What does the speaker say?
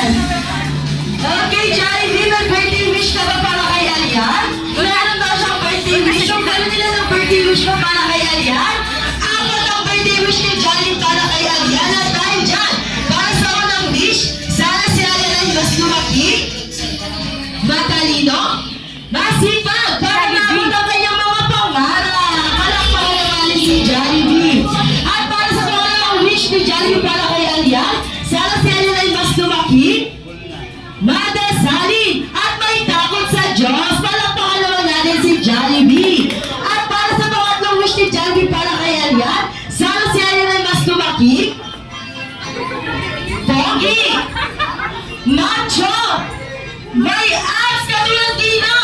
Alian. Okay, Jollibee, may birthday wish ka ba para kay Alian? Meron daw siyang birthday wish. Kung gano'n nila ng birthday wish mo para kay Alian? Apat ang birthday wish ni Jollibee para kay Alian. At dahil dyan, para sa unang wish, sana si Alian ay mas lumaki, matalino, masipag, para maabot ang kanyang mga pangarap. Palakpakan naman si Jollibee. At para sa pangalawang wish ni Jollibee para kay Alian, sana si Alian ay mas lumaki, madasalin, at may takot sa Diyos. Palakpakan naman natin si Jollibee. At para sa pangatlong wish ni Jollibee para kay Alian, sana si Alian ay mas lumaki, pogi, macho, may abs katulad Dino,